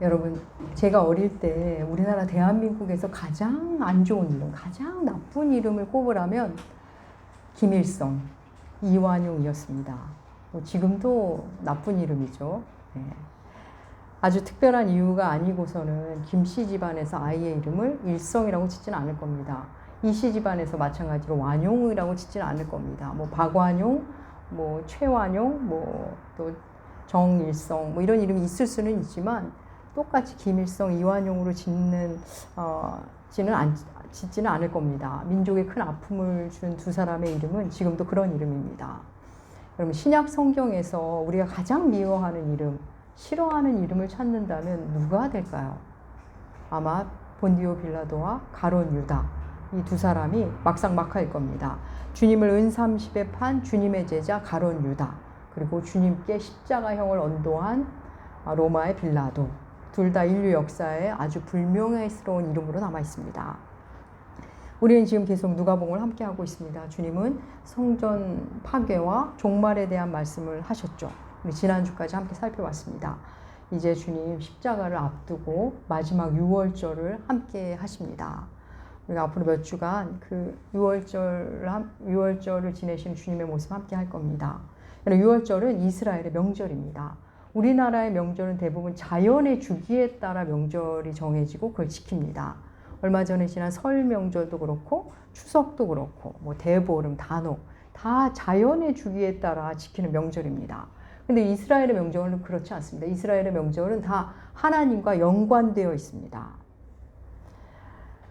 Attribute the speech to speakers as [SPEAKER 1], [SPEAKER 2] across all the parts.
[SPEAKER 1] 여러분, 제가 어릴 때 우리나라 대한민국에서 가장 안 좋은 이름, 가장 나쁜 이름을 꼽으라면 김일성, 이완용이었습니다. 뭐 지금도 나쁜 이름이죠. 네. 아주 특별한 이유가 아니고서는 김씨 집안에서 아이의 이름을 일성이라고 짓지는 않을 겁니다. 이씨 집안에서 마찬가지로 완용이라고 짓지는 않을 겁니다. 뭐 박완용, 뭐 최완용, 뭐 또 정일성, 뭐 이런 이름이 있을 수는 있지만 똑같이 김일성, 이완용으로 짓지는 않을 겁니다. 민족에 큰 아픔을 준 두 사람의 이름은 지금도 그런 이름입니다. 여러분, 신약 성경에서 우리가 가장 미워하는 이름, 싫어하는 이름을 찾는다면 누가 될까요? 아마 본디오 빌라도와 가룟 유다, 이 두 사람이 막상막하일 겁니다. 주님을 은30에 판 주님의 제자 가룟 유다, 그리고 주님께 십자가형을 언도한 로마의 빌라도, 둘 다 인류 역사에 아주 불명예스러운 이름으로 남아 있습니다. 우리는 지금 계속 누가복음을 함께 하고 있습니다. 주님은 성전 파괴와 종말에 대한 말씀을 하셨죠. 우리 지난주까지 함께 살펴봤습니다. 이제 주님 십자가를 앞두고 마지막 유월절을 함께 하십니다. 우리가 앞으로 몇 주간 그 유월절을 지내시는 주님의 모습 함께 할 겁니다. 유월절은 이스라엘의 명절입니다. 우리나라의 명절은 대부분 자연의 주기에 따라 명절이 정해지고 그걸 지킵니다. 얼마 전에 지난 설 명절도 그렇고 추석도 그렇고 뭐 대보름, 단오 다 자연의 주기에 따라 지키는 명절입니다. 근데 이스라엘의 명절은 그렇지 않습니다. 이스라엘의 명절은 다 하나님과 연관되어 있습니다.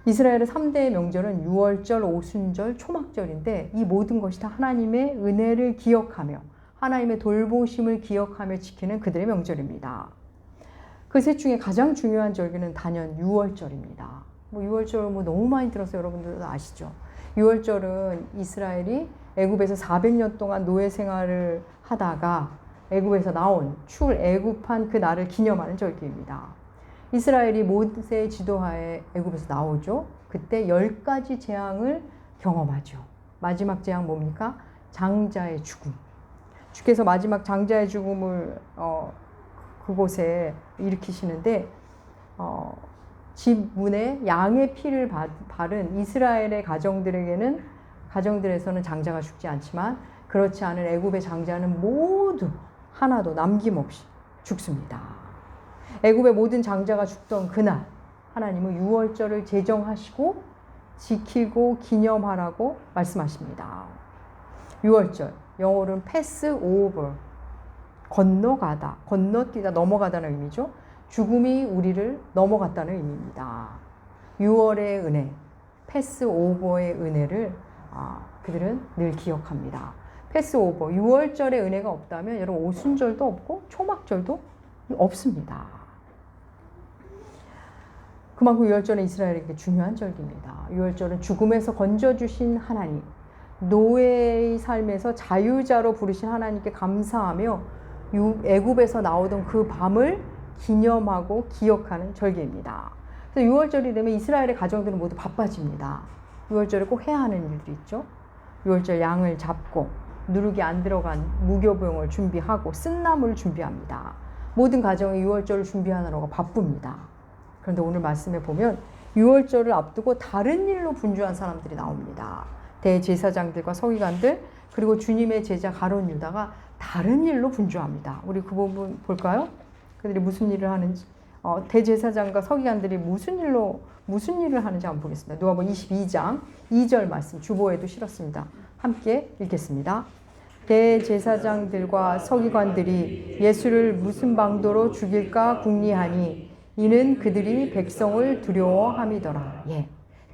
[SPEAKER 1] 이스라엘의 3대의 명절은 유월절, 오순절, 초막절인데 이 모든 것이 다 하나님의 은혜를 기억하며 하나님의 돌보심을 기억하며 지키는 그들의 명절입니다. 그 셋 중에 가장 중요한 절기는 단연 유월절입니다. 뭐 유월절 뭐 너무 많이 들어서 여러분들도 아시죠? 유월절은 이스라엘이 애굽에서 400년 동안 노예 생활을 하다가 애굽에서 나온 출애굽한 그 날을 기념하는 절기입니다. 이스라엘이 모세의 지도하에 애굽에서 나오죠. 그때 10가지 재앙을 경험하죠. 마지막 재앙 뭡니까? 장자의 죽음. 주께서 마지막 장자의 죽음을 그곳에 일으키시는데 집 문에 양의 피를 바른 이스라엘의 가정들에서는 장자가 죽지 않지만 그렇지 않은 애굽의 장자는 모두 하나도 남김없이 죽습니다. 애굽의 모든 장자가 죽던 그날 하나님은 유월절을 제정하시고 지키고 기념하라고 말씀하십니다. 유월절, 영어로는 패스오버, 건너가다, 건너뛰다, 넘어가다는 의미죠. 죽음이 우리를 넘어갔다는 의미입니다. 6월의 은혜, 패스오버의 은혜를 그들은 늘 기억합니다. 패스오버, 6월절의 은혜가 없다면 여러분 오순절도 없고 초막절도 없습니다. 그만큼 6월절은 이스라엘에게 중요한 절기입니다. 6월절은 죽음에서 건져주신 하나님, 노예의 삶에서 자유자로 부르신 하나님께 감사하며 애굽에서 나오던 그 밤을 기념하고 기억하는 절기입니다. 그래서 6월절이 되면 이스라엘의 가정들은 모두 바빠집니다. 6월절에 꼭 해야 하는 일들이 있죠. 6월절 양을 잡고 누룩이 안 들어간 무교병을 준비하고 쓴나물을 준비합니다. 모든 가정이 6월절을 준비하느라고 바쁩니다. 그런데 오늘 말씀에 보면 6월절을 앞두고 다른 일로 분주한 사람들이 나옵니다. 대제사장들과 서기관들 그리고 주님의 제자 가룟 유다가 다른 일로 분주합니다. 우리 그 부분 볼까요? 그들이 무슨 일을 하는지, 대제사장과 서기관들이 무슨 일을 하는지 한번 보겠습니다. 누가복음 22장 2절 말씀 주보에도 실었습니다. 함께 읽겠습니다. 대제사장들과 서기관들이 예수를 무슨 방도로 죽일까 궁리하니 이는 그들이 백성을 두려워함이더라. 예.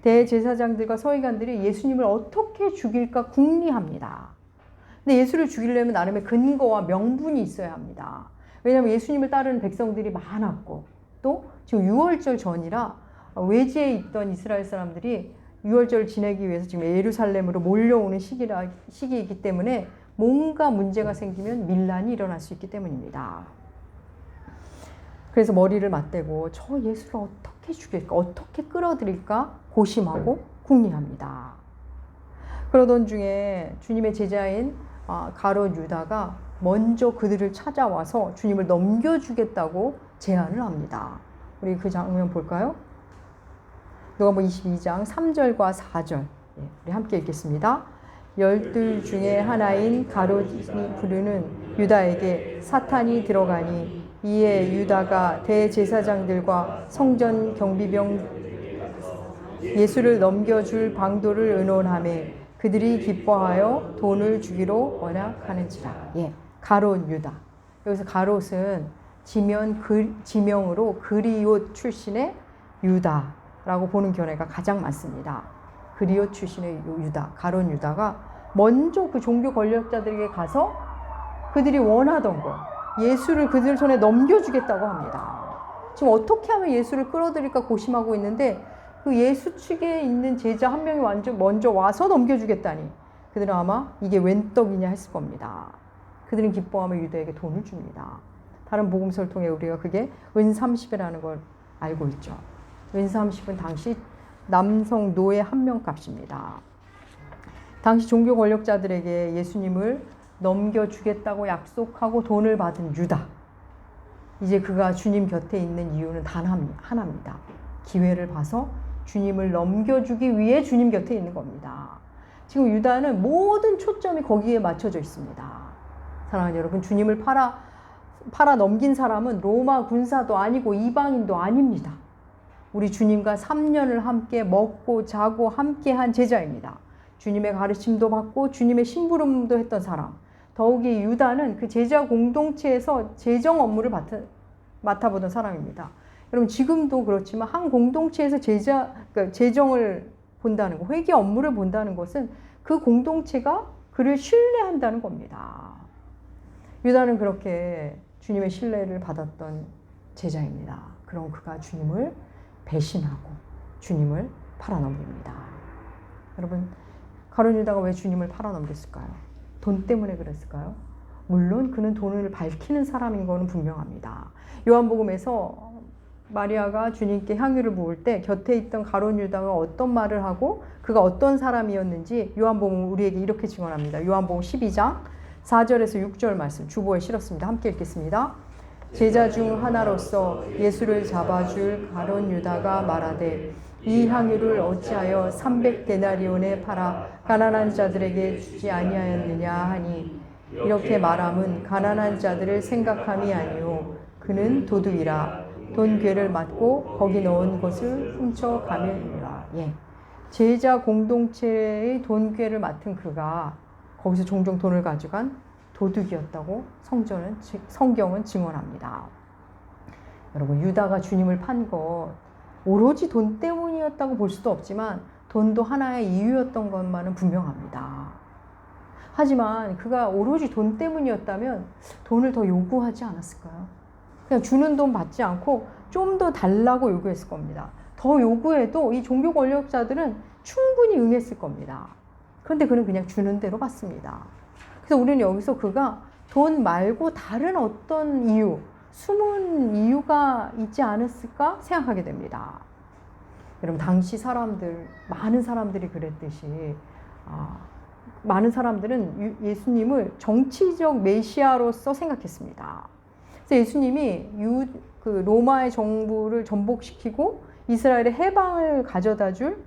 [SPEAKER 1] 대제사장들과 서기관들이 예수님을 어떻게 죽일까 궁리합니다. 근데 예수를 죽이려면 나름의 근거와 명분이 있어야 합니다. 왜냐하면 예수님을 따르는 백성들이 많았고 또 지금 6월절 전이라 외지에 있던 이스라엘 사람들이 6월절을 지내기 위해서 지금 예루살렘으로 몰려오는 시기이기 때문에 뭔가 문제가 생기면 밀란이 일어날 수 있기 때문입니다. 그래서 머리를 맞대고 저 예수를 어떻게 죽일까, 어떻게 끌어들일까 고심하고 궁리합니다. 그러던 중에 주님의 제자인 가룟 유다가 먼저 그들을 찾아와서 주님을 넘겨주겠다고 제안을 합니다. 우리 그 장면 볼까요? 누가복음 22장 3절과 4절. 우리 함께 읽겠습니다. 12 중에 하나인 가룟이 부르는 유다에게 사탄이 들어가니 이에 유다가 대제사장들과 성전 경비병 예수를 넘겨줄 방도를 의논하매 그들이 기뻐하여 돈을 주기로 언약하는지라. 가롯 유다. 여기서 가롯은 지명으로 그리옷 출신의 유다라고 보는 견해가 가장 많습니다. 그리옷 출신의 유다, 가롯 유다가 먼저 그 종교 권력자들에게 가서 그들이 원하던 것, 예수를 그들 손에 넘겨주겠다고 합니다. 지금 어떻게 하면 예수를 끌어들일까 고심하고 있는데 그 예수 측에 있는 제자 한 명이 먼저 와서 넘겨주겠다니 그들은 아마 이게 웬 떡이냐 했을 겁니다. 그들은 기뻐하며 유다에게 돈을 줍니다. 다른 복음서를 통해 우리가 그게 은30이라는 걸 알고 있죠. 은30은 당시 남성 노예 한 명 값입니다. 당시 종교 권력자들에게 예수님을 넘겨주겠다고 약속하고 돈을 받은 유다. 이제 그가 주님 곁에 있는 이유는 단 하나입니다. 기회를 봐서 주님을 넘겨주기 위해 주님 곁에 있는 겁니다. 지금 유다는 모든 초점이 거기에 맞춰져 있습니다. 사랑하는 여러분, 주님을 팔아 넘긴 사람은 로마 군사도 아니고 이방인도 아닙니다. 우리 주님과 3년을 함께 먹고 자고 함께한 제자입니다. 주님의 가르침도 받고 주님의 심부름도 했던 사람. 더욱이 유다는 그 제자 공동체에서 재정 업무를 맡아보던 사람입니다. 여러분, 지금도 그렇지만 한 공동체에서 그러니까 재정을 본다는 것, 회계 업무를 본다는 것은 그 공동체가 그를 신뢰한다는 겁니다. 유다는 그렇게 주님의 신뢰를 받았던 제자입니다. 그럼 그가 주님을 배신하고 주님을 팔아넘깁니다. 여러분, 가룟 유다가 왜 주님을 팔아넘겼을까요? 돈 때문에 그랬을까요? 물론 그는 돈을 밝히는 사람인 것은 분명합니다. 요한복음에서 마리아가 주님께 향유를 부을 때 곁에 있던 가룟 유다가 어떤 말을 하고 그가 어떤 사람이었는지 요한복음은 우리에게 이렇게 증언합니다. 요한복음 12장 4절에서 6절 말씀 주보에 실었습니다. 함께 읽겠습니다. 제자 중 하나로서 예수를 잡아줄 가룟 유다가 말하되 이 향유를 어찌하여 300데나리온에 팔아 가난한 자들에게 주지 아니하였느냐 하니 이렇게 말함은 가난한 자들을 생각함이 아니요 그는 도둑이라 돈괴를 맞고 거기 넣은 것을 훔쳐가밀니라. 제자 공동체의 돈괴를 맡은 그가 거기서 종종 돈을 가져간 도둑이었다고 성경은 증언합니다. 여러분, 유다가 주님을 판 것 오로지 돈 때문이었다고 볼 수도 없지만 돈도 하나의 이유였던 것만은 분명합니다. 하지만 그가 오로지 돈 때문이었다면 돈을 더 요구하지 않았을까요? 그냥 주는 돈 받지 않고 좀 더 달라고 요구했을 겁니다. 더 요구해도 이 종교 권력자들은 충분히 응했을 겁니다. 그런데 그는 그냥 주는 대로 받습니다. 그래서 우리는 여기서 그가 돈 말고 다른 어떤 이유, 숨은 이유가 있지 않았을까 생각하게 됩니다. 여러분, 당시 많은 사람들이 그랬듯이 많은 사람들은 예수님을 정치적 메시아로서 생각했습니다. 그래서 예수님이 로마의 정부를 전복시키고 이스라엘의 해방을 가져다 줄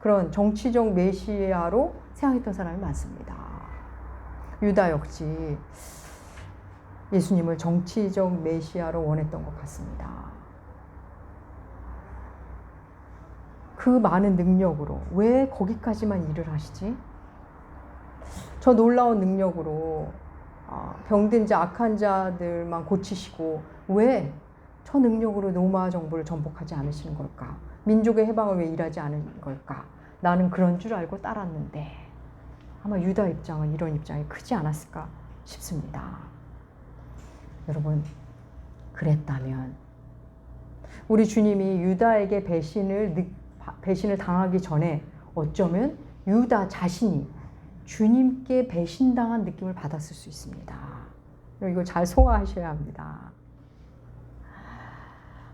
[SPEAKER 1] 그런 정치적 메시아로 생각했던 사람이 많습니다. 유다 역시 예수님을 정치적 메시아로 원했던 것 같습니다. 그 많은 능력으로 왜 거기까지만 일을 하시지? 저 놀라운 능력으로 병든 자, 악한 자들만 고치시고 왜 저 능력으로 로마 정부를 전복하지 않으시는 걸까? 민족의 해방을 왜 일하지 않은 걸까? 나는 그런 줄 알고 따랐는데 아마 유다 입장은 이런 입장이 크지 않았을까 싶습니다. 여러분, 그랬다면 우리 주님이 유다에게 배신을 당하기 전에 어쩌면 유다 자신이 주님께 배신당한 느낌을 받았을 수 있습니다. 이거 잘 소화하셔야 합니다.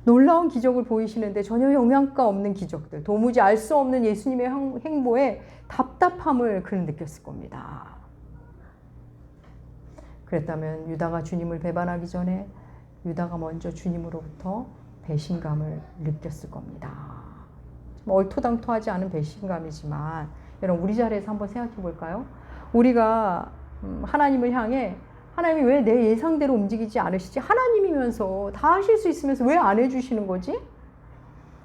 [SPEAKER 1] 놀라운 기적을 보이시는데 전혀 영향가 없는 기적들, 도무지 알 수 없는 예수님의 행보에 답답함을 그는 느꼈을 겁니다. 그랬다면 유다가 주님을 배반하기 전에 유다가 먼저 주님으로부터 배신감을 느꼈을 겁니다. 좀 얼토당토하지 않은 배신감이지만 여러분 우리 자리에서 한번 생각해 볼까요? 우리가 하나님을 향해 하나님이 왜 내 예상대로 움직이지 않으시지? 하나님이면서 다 하실 수 있으면서 왜 안 해주시는 거지?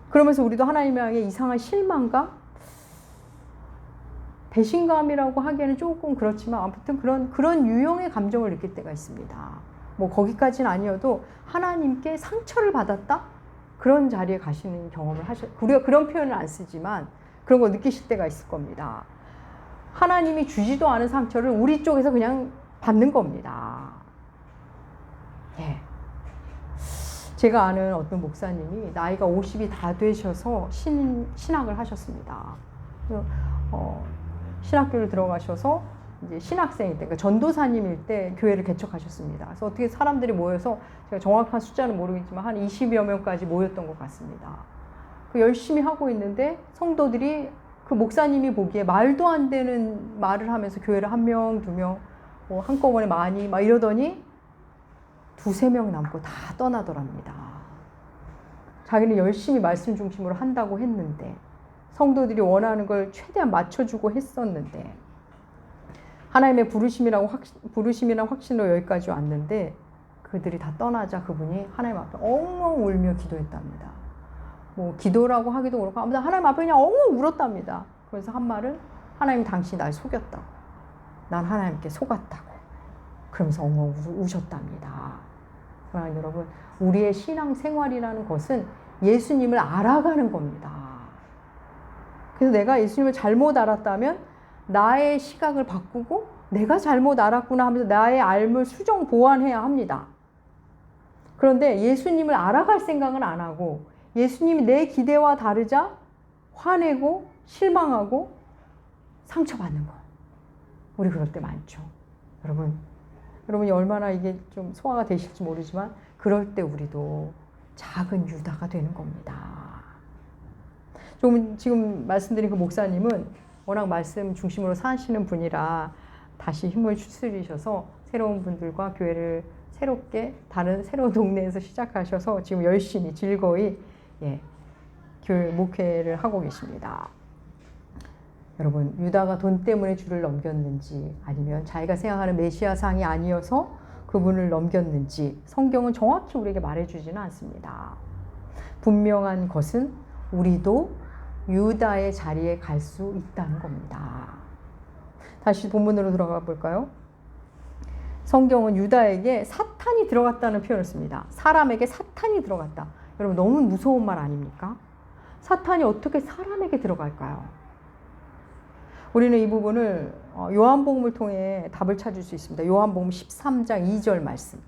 [SPEAKER 1] 그러면서 우리도 하나님 향해 이상한 실망감? 배신감이라고 하기에는 조금 그렇지만 아무튼 그런 유형의 감정을 느낄 때가 있습니다. 뭐 거기까지는 아니어도 하나님께 상처를 받았다? 그런 자리에 가시는 경험을 우리가 그런 표현을 안 쓰지만 그런 거 느끼실 때가 있을 겁니다. 하나님이 주지도 않은 상처를 우리 쪽에서 그냥 받는 겁니다. 예. 제가 아는 어떤 목사님이 나이가 50이 다 되셔서 신학을 하셨습니다. 신학교를 들어가셔서 이제 신학생일 때, 그러니까 전도사님일 때 교회를 개척하셨습니다. 그래서 어떻게 사람들이 모여서 제가 정확한 숫자는 모르겠지만 한 20여 명까지 모였던 것 같습니다. 그 열심히 하고 있는데 성도들이 그 목사님이 보기에 말도 안 되는 말을 하면서 교회를 1명, 2명, 뭐 한꺼번에 많이 막 이러더니 2-3명 남고 다 떠나더랍니다. 자기는 열심히 말씀 중심으로 한다고 했는데 성도들이 원하는 걸 최대한 맞춰주고 했었는데 하나님의 부르심이랑 확신으로 여기까지 왔는데 그들이 다 떠나자 그분이 하나님 앞에 엉엉 울며 기도했답니다. 뭐 기도라고 하기도 그렇고 아무튼 하나님 앞에 그냥 엉엉 울었답니다. 그래서 한 말은 하나님 당신이 날 속였다고. 난 하나님께 속았다고. 그러면서 엉엉 우셨답니다. 사랑하는 여러분, 우리의 신앙 생활이라는 것은 예수님을 알아가는 겁니다. 그래서 내가 예수님을 잘못 알았다면 나의 시각을 바꾸고 내가 잘못 알았구나 하면서 나의 알물 수정 보완해야 합니다. 그런데 예수님을 알아갈 생각은 안 하고 예수님이 내 기대와 다르자 화내고 실망하고 상처받는 거. 우리 그럴 때 많죠. 여러분이 얼마나 이게 좀 소화가 되실지 모르지만 그럴 때 우리도 작은 유다가 되는 겁니다. 좀 지금 말씀드린 그 목사님은 워낙 말씀 중심으로 사시는 분이라 다시 힘을 추스리셔서 새로운 분들과 교회를 새롭게 다른 새로운 동네에서 시작하셔서 지금 열심히 즐거이 교회 목회를 하고 계십니다. 여러분, 유다가 돈 때문에 주를 넘겼는지 아니면 자기가 생각하는 메시아상이 아니어서 그분을 넘겼는지 성경은 정확히 우리에게 말해주지는 않습니다. 분명한 것은 우리도 유다의 자리에 갈 수 있다는 겁니다. 다시 본문으로 들어가 볼까요? 성경은 유다에게 사탄이 들어갔다는 표현을 씁니다. 사람에게 사탄이 들어갔다. 여러분 너무 무서운 말 아닙니까? 사탄이 어떻게 사람에게 들어갈까요? 우리는 이 부분을 요한복음을 통해 답을 찾을 수 있습니다. 요한복음 13장 2절 말씀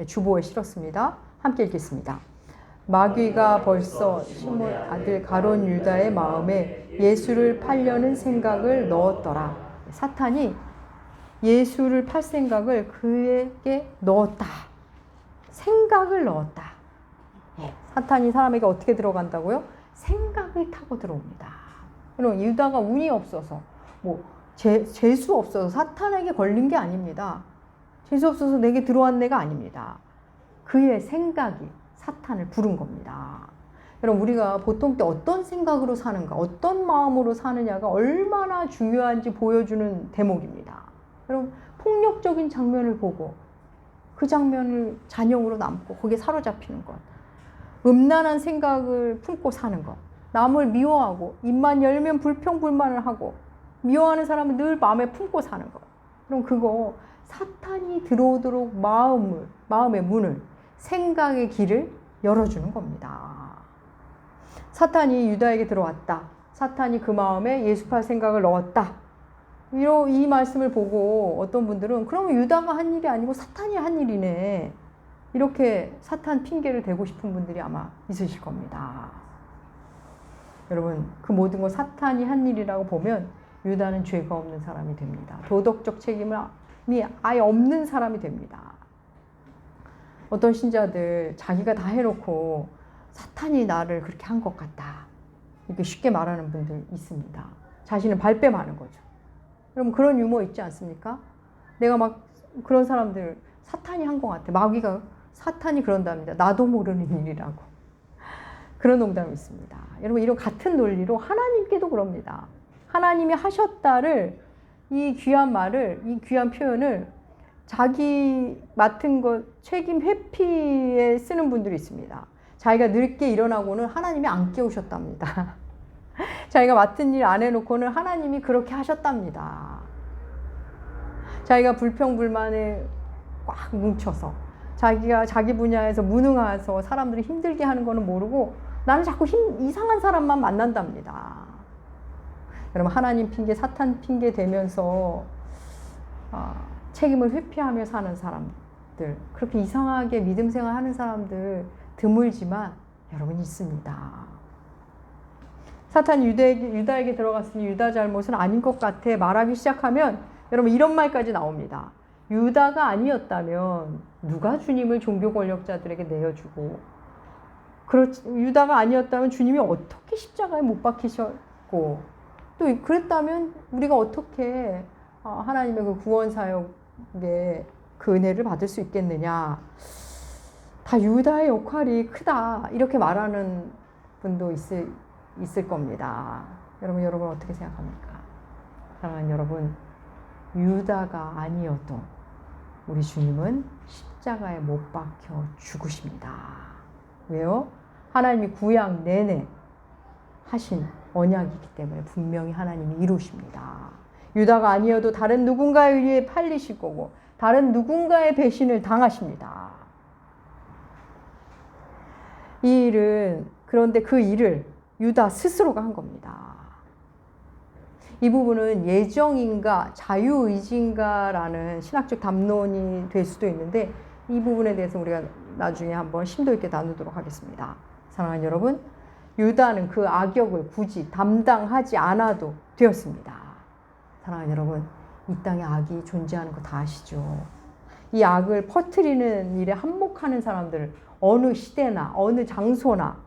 [SPEAKER 1] 주보에 실었습니다. 함께 읽겠습니다. 마귀가 벌써 시몬 아들 가룟 유다의 마음에 예수를 팔려는 생각을 넣었더라. 사탄이 예수를 팔 생각을 그에게 넣었다. 생각을 넣었다. 사탄이 사람에게 어떻게 들어간다고요? 생각을 타고 들어옵니다. 그럼 유다가 운이 없어서 재수 없어서 사탄에게 걸린 게 아닙니다. 재수 없어서 내게 들어온 애가 아닙니다. 그의 생각이 사탄을 부른 겁니다. 여러분 우리가 보통 때 어떤 생각으로 사는가, 어떤 마음으로 사느냐가 얼마나 중요한지 보여주는 대목입니다. 여러분 폭력적인 장면을 보고 그 장면을 잔영으로 남고 거기에 사로잡히는 것, 음란한 생각을 품고 사는 것, 남을 미워하고 입만 열면 불평불만을 하고 미워하는 사람을 늘 마음에 품고 사는 것. 그럼 그거 사탄이 들어오도록 마음의 문을, 생각의 길을 열어주는 겁니다. 사탄이 유다에게 들어왔다. 사탄이 그 마음에 예수팔 생각을 넣었다. 이 말씀을 보고 어떤 분들은 그러면 유다가 한 일이 아니고 사탄이 한 일이네. 이렇게 사탄 핑계를 대고 싶은 분들이 아마 있으실 겁니다. 여러분 그 모든 거 사탄이 한 일이라고 보면 유다는 죄가 없는 사람이 됩니다. 도덕적 책임이 아예 없는 사람이 됩니다. 어떤 신자들 자기가 다 해놓고 사탄이 나를 그렇게 한 것 같다. 이렇게 쉽게 말하는 분들 있습니다. 자신을 발뺌하는 거죠. 여러분 그런 유머 있지 않습니까? 내가 막 그런 사람들 사탄이 한 것 같아. 마귀가 사탄이 그런답니다. 나도 모르는 일이라고. 그런 농담이 있습니다. 여러분 이런 같은 논리로 하나님께도 그럽니다. 하나님이 하셨다를 이 귀한 말을 이 귀한 표현을 자기 맡은 것 책임 회피에 쓰는 분들이 있습니다. 자기가 늦게 일어나고는 하나님이 안 깨우셨답니다. 자기가 맡은 일 안 해놓고는 하나님이 그렇게 하셨답니다. 자기가 불평불만에 꽉 뭉쳐서 자기가 자기 분야에서 무능해서 사람들이 힘들게 하는 거는 모르고 나는 자꾸 이상한 사람만 만난답니다. 여러분 하나님 핑계 사탄 핑계 대면서 책임을 회피하며 사는 사람들, 그렇게 이상하게 믿음 생활하는 사람들 드물지만 여러분 있습니다. 사탄이 유다에게 들어갔으니 유다 잘못은 아닌 것 같아 말하기 시작하면 여러분 이런 말까지 나옵니다. 유다가 아니었다면 누가 주님을 종교 권력자들에게 내어주고, 유다가 아니었다면 주님이 어떻게 십자가에 못 박히셨고, 또 그랬다면 우리가 어떻게 하나님의 그 구원 사역의 그 은혜를 받을 수 있겠느냐. 다 유다의 역할이 크다 이렇게 말하는 분도 있을 겁니다. 여러분 어떻게 생각합니까? 사랑하는 여러분, 유다가 아니어도 우리 주님은 십자가에 못 박혀 죽으십니다. 왜요? 하나님이 구약 내내 하신 언약이기 때문에 분명히 하나님이 이루십니다. 유다가 아니어도 다른 누군가에 의해 팔리실 거고 다른 누군가의 배신을 당하십니다. 그런데 그 일을 유다 스스로가 한 겁니다. 이 부분은 예정인가 자유의지인가라는 신학적 담론이 될 수도 있는데 이 부분에 대해서 우리가 나중에 한번 심도 있게 나누도록 하겠습니다. 사랑하는 여러분, 유다는 그 악역을 굳이 담당하지 않아도 되었습니다. 사랑하는 여러분, 이 땅에 악이 존재하는 거 다 아시죠? 이 악을 퍼뜨리는 일에 한몫하는 사람들 어느 시대나 어느 장소나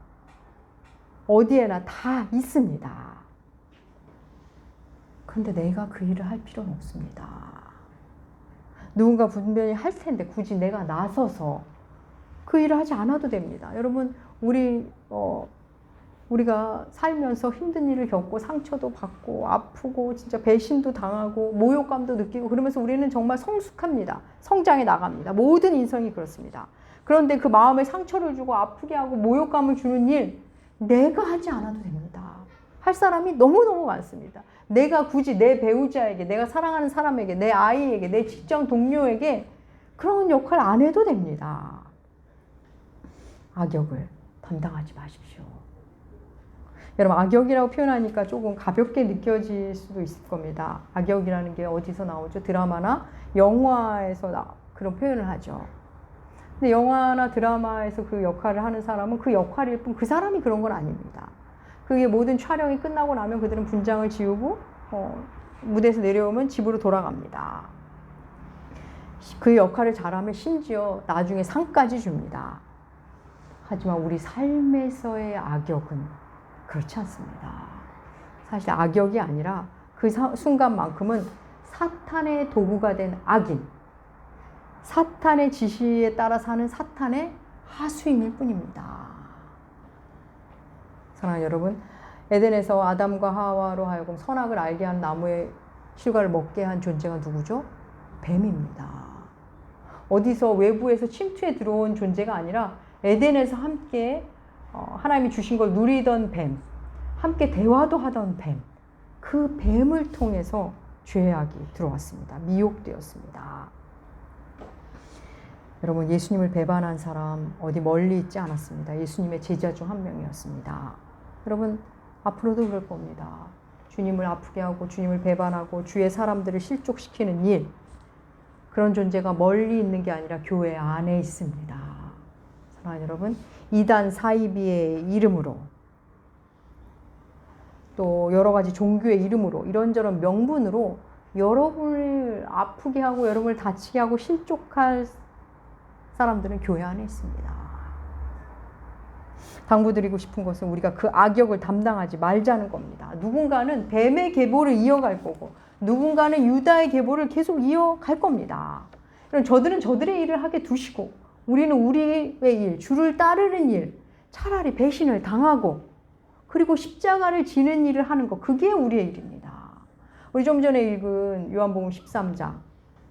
[SPEAKER 1] 어디에나 다 있습니다. 그런데 내가 그 일을 할 필요는 없습니다. 누군가 분명히 할 텐데 굳이 내가 나서서 그 일을 하지 않아도 됩니다. 여러분, 우리가 살면서 힘든 일을 겪고 상처도 받고 아프고 진짜 배신도 당하고 모욕감도 느끼고 그러면서 우리는 정말 성숙합니다. 성장해 나갑니다. 모든 인생이 그렇습니다. 그런데 그 마음에 상처를 주고 아프게 하고 모욕감을 주는 일 내가 하지 않아도 됩니다. 할 사람이 너무너무 많습니다. 내가 굳이 내 배우자에게, 내가 사랑하는 사람에게, 내 아이에게, 내 직장 동료에게 그런 역할 안 해도 됩니다. 악역을 담당하지 마십시오. 여러분, 악역이라고 표현하니까 조금 가볍게 느껴질 수도 있을 겁니다. 악역이라는 게 어디서 나오죠? 드라마나 영화에서 그런 표현을 하죠. 근데 영화나 드라마에서 그 역할을 하는 사람은 그 역할일 뿐 그 사람이 그런 건 아닙니다. 그게 모든 촬영이 끝나고 나면 그들은 분장을 지우고 무대에서 내려오면 집으로 돌아갑니다. 그 역할을 잘하면 심지어 나중에 상까지 줍니다. 하지만 우리 삶에서의 악역은 그렇지 않습니다. 사실 악역이 아니라 그 순간만큼은 사탄의 도구가 된 악인, 사탄의 지시에 따라 사는 사탄의 하수인일 뿐입니다. 사랑하는 여러분, 에덴에서 아담과 하와로 하여금 선악을 알게 한 나무의 실과를 먹게 한 존재가 누구죠? 뱀입니다. 어디서 외부에서 침투해 들어온 존재가 아니라 에덴에서 함께 하나님이 주신 걸 누리던 뱀, 함께 대화도 하던 뱀, 그 뱀을 통해서 죄악이 들어왔습니다. 미혹되었습니다. 여러분, 예수님을 배반한 사람 어디 멀리 있지 않았습니다. 예수님의 제자 중 한 명이었습니다. 여러분, 앞으로도 그럴 겁니다. 주님을 아프게 하고 주님을 배반하고 주의 사람들을 실족시키는 일, 그런 존재가 멀리 있는 게 아니라 교회 안에 있습니다. 사랑하는 여러분, 이단 사이비의 이름으로 또 여러 가지 종교의 이름으로 이런저런 명분으로 여러분을 아프게 하고 여러분을 다치게 하고 실족할 사람들은 교회 안에 있습니다. 당부드리고 싶은 것은 우리가 그 악역을 담당하지 말자는 겁니다. 누군가는 뱀의 계보를 이어갈 거고 누군가는 유다의 계보를 계속 이어갈 겁니다. 그럼 저들은 저들의 일을 하게 두시고 우리는 우리의 일, 주를 따르는 일, 차라리 배신을 당하고 그리고 십자가를 지는 일을 하는 것, 그게 우리의 일입니다. 우리 좀 전에 읽은 요한복음 13장,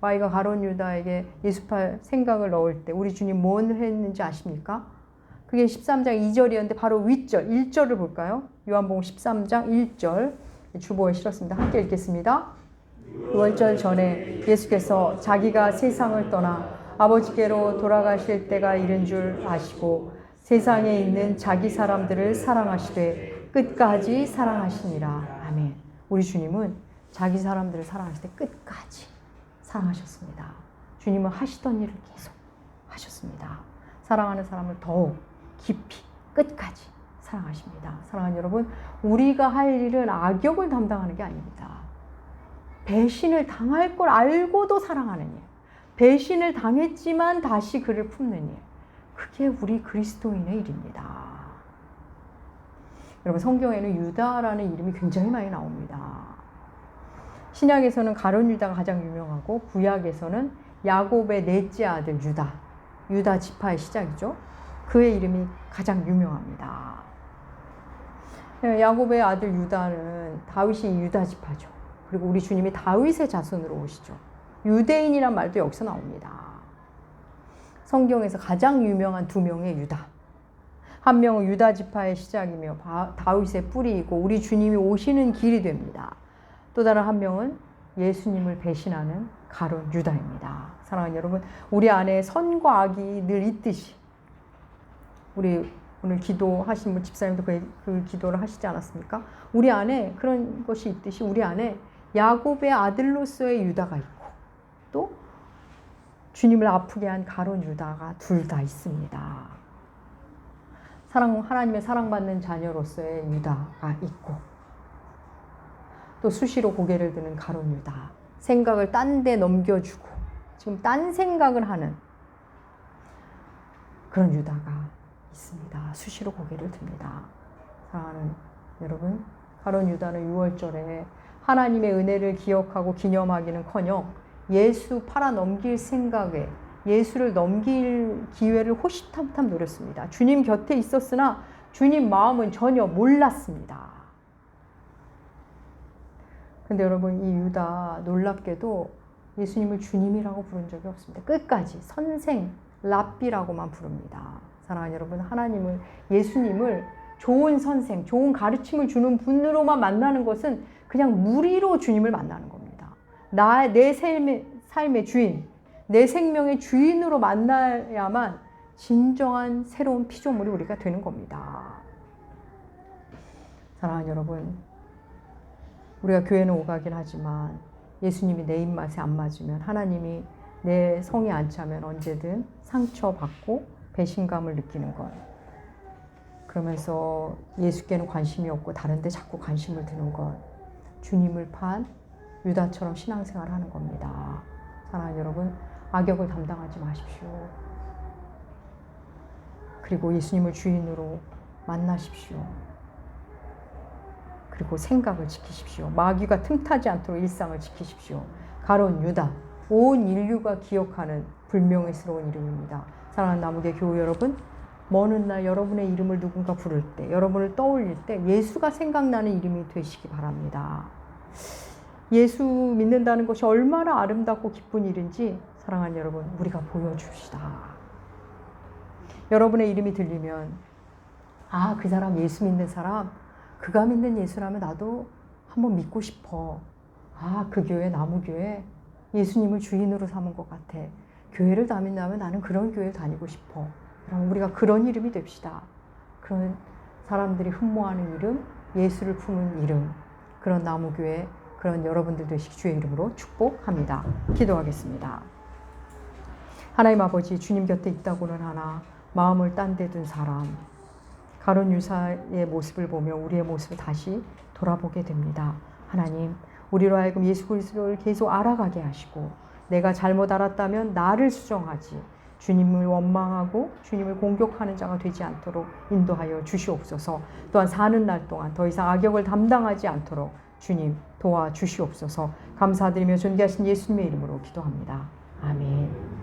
[SPEAKER 1] 마귀가 가룟 유다에게 예수팔 생각을 넣을 때 우리 주님 뭘 했는지 아십니까? 그게 13장 2절이었는데 바로 윗절 1절을 볼까요? 요한복음 13장 1절 주보에 실었습니다. 함께 읽겠습니다. 유월절 전에 예수께서 자기가 세상을 떠나 아버지께로 돌아가실 때가 이른 줄 아시고 세상에 있는 자기 사람들을 사랑하시되 끝까지 사랑하시니라. 아멘. 우리 주님은 자기 사람들을 사랑하실 때 끝까지 사랑하셨습니다. 주님은 하시던 일을 계속 하셨습니다. 사랑하는 사람을 더욱 깊이 끝까지 사랑하십니다. 사랑하는 여러분, 우리가 할 일은 악역을 담당하는 게 아닙니다. 배신을 당할 걸 알고도 사랑하는 일, 배신을 당했지만 다시 그를 품는 일, 그게 우리 그리스도인의 일입니다. 여러분, 성경에는 유다라는 이름이 굉장히 많이 나옵니다. 신약에서는 가룟 유다가 가장 유명하고 구약에서는 야곱의 넷째 아들 유다 지파의 시작이죠. 그의 이름이 가장 유명합니다. 야곱의 아들 유다는 다윗이 유다 지파죠. 그리고 우리 주님이 다윗의 자손으로 오시죠. 유대인이란 말도 여기서 나옵니다. 성경에서 가장 유명한 두 명의 유다. 한 명은 유다 지파의 시작이며 다윗의 뿌리이고 우리 주님이 오시는 길이 됩니다. 또 다른 한 명은 예수님을 배신하는 가룟 유다입니다. 사랑하는 여러분, 우리 안에 선과 악이 늘 있듯이 우리 오늘 기도하신 분 집사님도 그 기도를 하시지 않았습니까? 우리 안에 그런 것이 있듯이 우리 안에 야곱의 아들로서의 유다가 있고 또 주님을 아프게 한 가룟 유다가 둘 다 있습니다. 하나님의 사랑받는 자녀로서의 유다가 있고 또 수시로 고개를 드는 가룟 유다, 생각을 딴 데 넘겨주고 지금 딴 생각을 하는 그런 유다가 있습니다. 수시로 고개를 듭니다. 사랑하는 여러분, 가룟 유다는 유월절에 하나님의 은혜를 기억하고 기념하기는커녕 예수 팔아 넘길 생각에 예수를 넘길 기회를 호시탐탐 노렸습니다. 주님 곁에 있었으나 주님 마음은 전혀 몰랐습니다. 근데 여러분, 이 유다 놀랍게도 예수님을 주님이라고 부른 적이 없습니다. 끝까지 선생, 랍비라고만 부릅니다. 사랑하는 여러분, 하나님을, 예수님을 좋은 선생, 좋은 가르침을 주는 분으로만 만나는 것은 그냥 무리로 주님을 만나는 겁니다. 내 삶의 주인, 내 생명의 주인으로 만나야만 진정한 새로운 피조물이 우리가 되는 겁니다. 사랑하는 여러분, 우리가 교회는 오가긴 하지만 예수님이 내 입맛에 안 맞으면, 하나님이 내 성에 안 차면 언제든 상처받고 배신감을 느끼는 것. 그러면서 예수께는 관심이 없고 다른 데 자꾸 관심을 두는 것. 주님을 판 유다처럼 신앙생활을 하는 겁니다. 사랑하는 여러분, 악역을 담당하지 마십시오. 그리고 예수님을 주인으로 만나십시오. 그리고 생각을 지키십시오. 마귀가 틈타지 않도록 일상을 지키십시오. 가룟 유다, 온 인류가 기억하는 불명예스러운 이름입니다. 사랑하는 나무계 교우 여러분, 먼 훗날 여러분의 이름을 누군가 부를 때, 여러분을 떠올릴 때 예수가 생각나는 이름이 되시기 바랍니다. 예수 믿는다는 것이 얼마나 아름답고 기쁜 일인지 사랑하는 여러분, 우리가 보여줍시다. 여러분의 이름이 들리면, 아, 그 사람 예수 믿는 사람, 그가 믿는 예수라면 나도 한번 믿고 싶어. 아, 그 교회, 나무교회 예수님을 주인으로 삼은 것 같아. 교회를 다닌다면 나는 그런 교회를 다니고 싶어. 그럼 우리가 그런 이름이 됩시다. 그런 사람들이 흠모하는 이름, 예수를 품은 이름, 그런 나무교회, 그런 여러분들 되시기 주의 이름으로 축복합니다. 기도하겠습니다. 하나님 아버지, 주님 곁에 있다고는 하나 마음을 딴 데 둔 사람, 가룟 유다의 모습을 보며 우리의 모습을 다시 돌아보게 됩니다. 하나님, 우리로 하여금 예수 그리스도를 계속 알아가게 하시고, 내가 잘못 알았다면 나를 수정하지, 주님을 원망하고 주님을 공격하는 자가 되지 않도록 인도하여 주시옵소서. 또한 사는 날 동안 더 이상 악역을 담당하지 않도록 주님 도와주시옵소서. 감사드리며 존귀하신 예수님의 이름으로 기도합니다. 아멘.